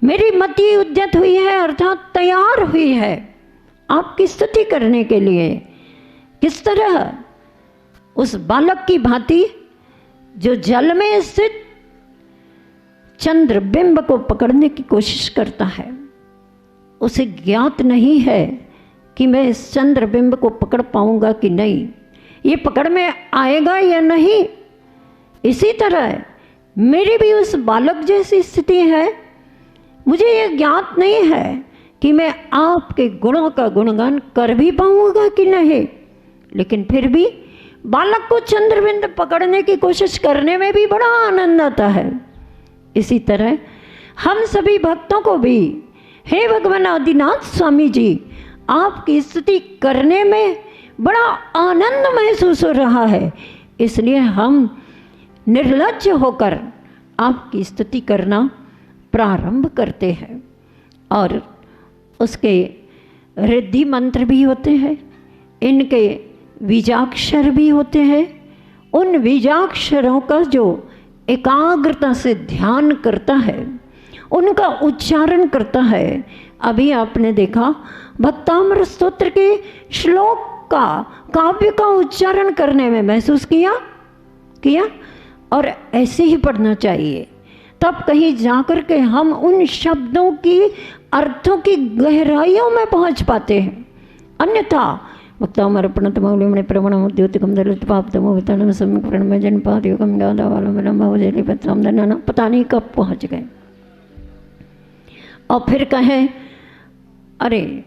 मेरी मति उद्यत हुई है अर्थात तैयार हुई है आपकी स्तुति करने के लिए। किस तरह? उस बालक की भांति जो जल में स्थित चंद्र बिंब को पकड़ने की कोशिश करता है। उसे ज्ञात नहीं है कि मैं इस चंद्र बिंब को पकड़ पाऊंगा कि नहीं, ये पकड़ में आएगा या नहीं। इसी तरह मेरी भी उस बालक जैसी स्थिति है। मुझे ये ज्ञात नहीं है कि मैं आपके गुणों का गुणगान कर भी पाऊंगा कि नहीं, लेकिन फिर भी बालक को चंद्रबिंब पकड़ने की कोशिश करने में भी बड़ा आनंद आता है। इसी तरह हम सभी भक्तों को भी, हे भगवान आदिनाथ स्वामी जी, आपकी स्तुति करने में बड़ा आनंद महसूस हो रहा है। इसलिए हम निर्लज्ज होकर आपकी स्तुति करना प्रारंभ करते हैं। और उसके रिद्धि मंत्र भी होते हैं, इनके बीजाक्षर भी होते हैं। उन बीजाक्षरों का जो एकाग्रता से ध्यान करता है, उनका उच्चारण करता है। अभी आपने देखा भक्तामृत स्तोत्र के श्लोक का, काव्य का उच्चारण करने में महसूस किया और ऐसे ही पढ़ना चाहिए। तब कहीं जाकर के हम उन शब्दों की अर्थों की गहराइयों में पहुंच पाते हैं। अन्यथा भक्तामर्पणतमौलिमणि प्रवणम उद्योतिकम दलित पापतमो वितरणम सम्यक प्रणमय जनपादयुगम दादावालम विलंबवजलि पत्रम दनन, पता नहीं कब पहुंच गए। और फिर कहें, अरे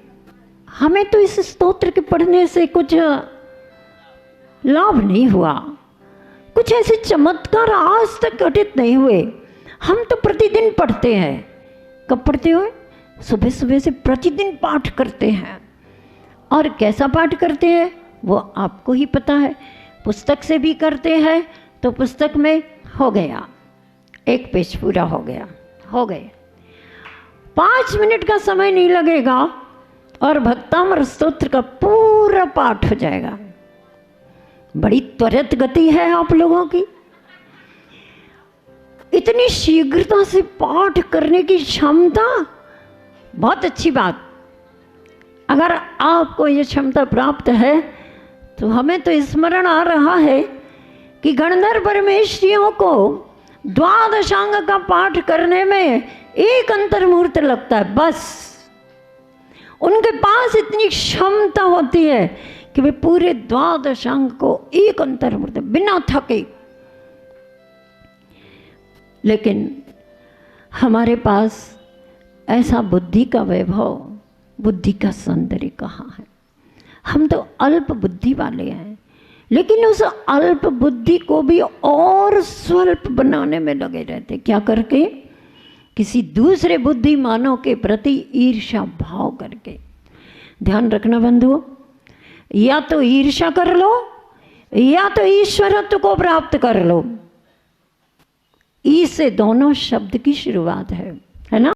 हमें तो इस स्तोत्र के पढ़ने से कुछ लाभ नहीं हुआ, कुछ ऐसे चमत्कार आज तक घटित नहीं हुए। हम तो प्रतिदिन पढ़ते हैं। कब पढ़ते हो? सुबह सुबह से प्रतिदिन पाठ करते हैं। और कैसा पाठ करते हैं वो आपको ही पता है। पुस्तक से भी करते हैं तो पुस्तक में हो गया, एक पेज पूरा हो गए। 5 मिनट का समय नहीं लगेगा और भक्तामृत स्तोत्र का पूरा पाठ हो जाएगा। बड़ी त्वरित गति है आप लोगों की। इतनी शीघ्रता से पाठ करने की क्षमता, बहुत अच्छी बात। अगर आपको ये क्षमता प्राप्त है तो हमें तो स्मरण आ रहा है कि गणधर परमेश्वरियों को द्वादशांग का पाठ करने में एक अंतर्मुहूर्त लगता है। बस उनके पास इतनी क्षमता होती है कि वे पूरे द्वादशांग को एक अंतर्मुहूर्त बिना थके। लेकिन हमारे पास ऐसा बुद्धि का वैभव, बुद्धि का सौंदर्य कहाँ है? हम तो अल्प बुद्धि वाले हैं, लेकिन उस अल्प बुद्धि को भी और स्वल्प बनाने में लगे रहते। क्या करके? किसी दूसरे बुद्धिमानों के प्रति ईर्ष्या भाव करके। ध्यान रखना बंधुओं, या तो ईर्ष्या कर लो या तो ईश्वरत्व को प्राप्त कर लो। ई से दोनों शब्द की शुरुआत है ना?